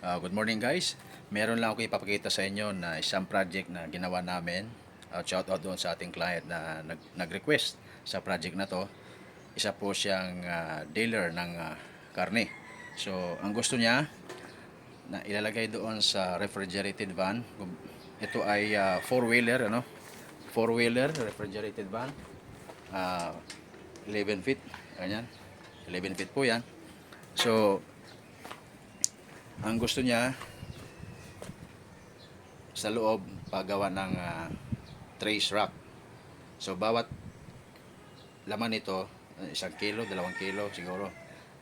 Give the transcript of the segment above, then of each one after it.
Good morning guys. Meron lang ako ipapakita sa inyo na isang project na ginawa namin. Shout out doon sa ating client na nag-request sa project na to. Isa po siyang dealer ng karne. So, ang gusto niya na ilalagay doon sa refrigerated van. Ito ay four-wheeler, ano? Four-wheeler refrigerated van. 11 feet. Ganyan. 11 feet po yan. So, ang gusto niya sa loob paggawa ng trays rack. So bawat laman nito 1 kilo, 2 kilo siguro,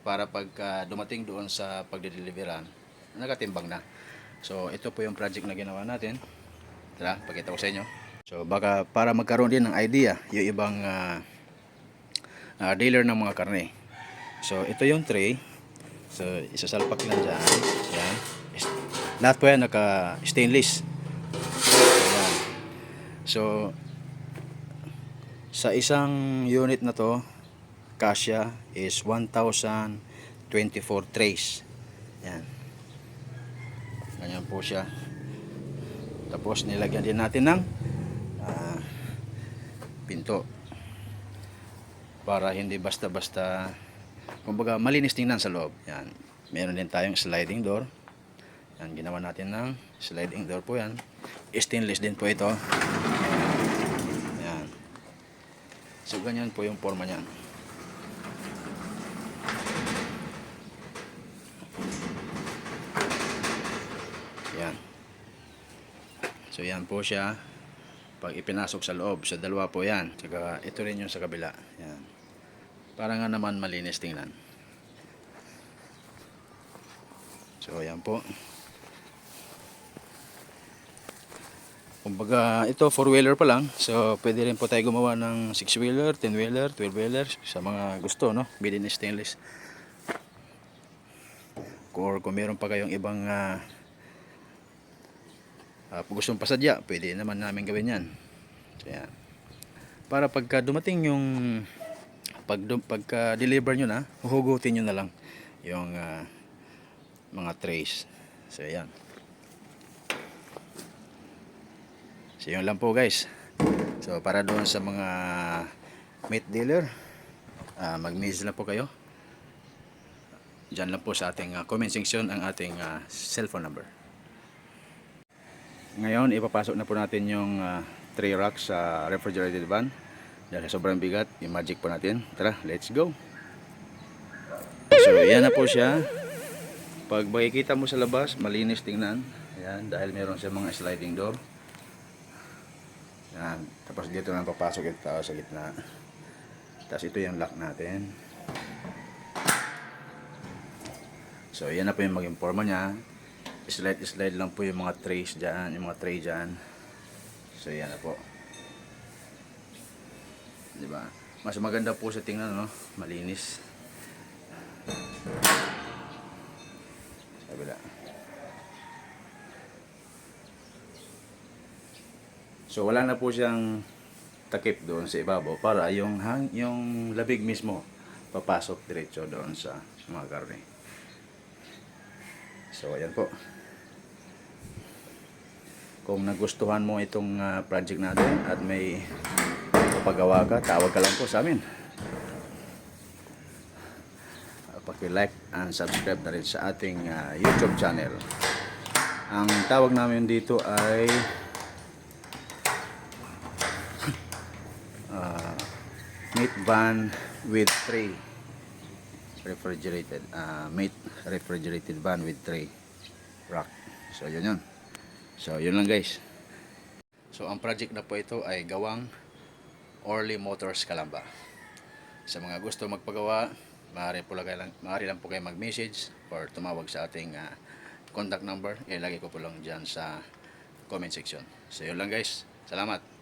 para pag dumating doon sa pagde-deliveran nakatimbang na. So ito po yung project na ginawa natin. Tara, pakita ko sa inyo. So baka para magkaroon din ng idea yung ibang dealer ng mga karne. So ito yung tray. So isasalpak lang dyan. Yan. Lahat po yan naka stainless. Ayan. So sa isang unit na to, kasya is 1,024 trays. Yan. Ganyan po siya. Tapos nilagyan din natin ng pinto para hindi basta-basta, kumbaga malinis tingnan sa loob. Yan. Meron din tayong sliding door. Yan, ginawa natin ng sliding door po yan. Stainless din po ito. Yan. So ganyan po yung forma niyan. Yan. So yan po siya. Pag ipinasok sa loob, sa dalawa po yan. Saka ito rin yung sa kabila. Yan. Para nga naman malinis tingnan. So yan po. Kumbaga ito 4-wheeler pa lang. So pwede rin po tayo gumawa ng 6-wheeler, 10-wheeler, 12-wheeler sa mga gusto, no? Within stainless. Or kung meron pa kayong ibang gustong pasadya, pwede naman namin gawin yan. So yan. Para pagka dumating yung pagka deliver nyo na, huhugutin nyo na lang yung mga trays. So yan. So yun lang po guys. So para doon sa mga meat dealer, mag-message lang po kayo. Diyan lang po sa ating comment section ang ating cellphone number. Ngayon ipapasok na po natin yung tray rack sa refrigerated van. Dahil sobrang bigat, yung magic po natin. Tara, let's go. So yan na po siya. Pag makikita mo sa labas, malinis tingnan. Ayan, dahil meron siya mga sliding door. Yan. Tapos dito na papasok ito sa gitna. Tapos ito yung lock natin. So yan na po yung maging forma niya. Slide lang po yung mga trays dyan, yung mga tray dyan. So yan na po. Diba? Mas maganda po sa tingnan, no? Malinis. Sabila. So wala na po siyang takip doon sa ibabaw para yung labig mismo papasok diretso doon sa mga karne. So ayan po. Kung nagustuhan mo itong project natin at may pagawa ka, tawag ka lang po sa amin. Paki-like and subscribe na rin sa ating YouTube channel. Ang tawag namin dito ay meat van with tray. Refrigerated meat refrigerated van with tray rack. So yun. So yun lang guys. So ang project na po ito ay gawang Orly Motors Calamba. Sa mga gusto magpagawa, maaari lang po kayo mag-message or tumawag sa ating contact number. Ilagay ko po lang dyan sa comment section. So yun lang guys. Salamat.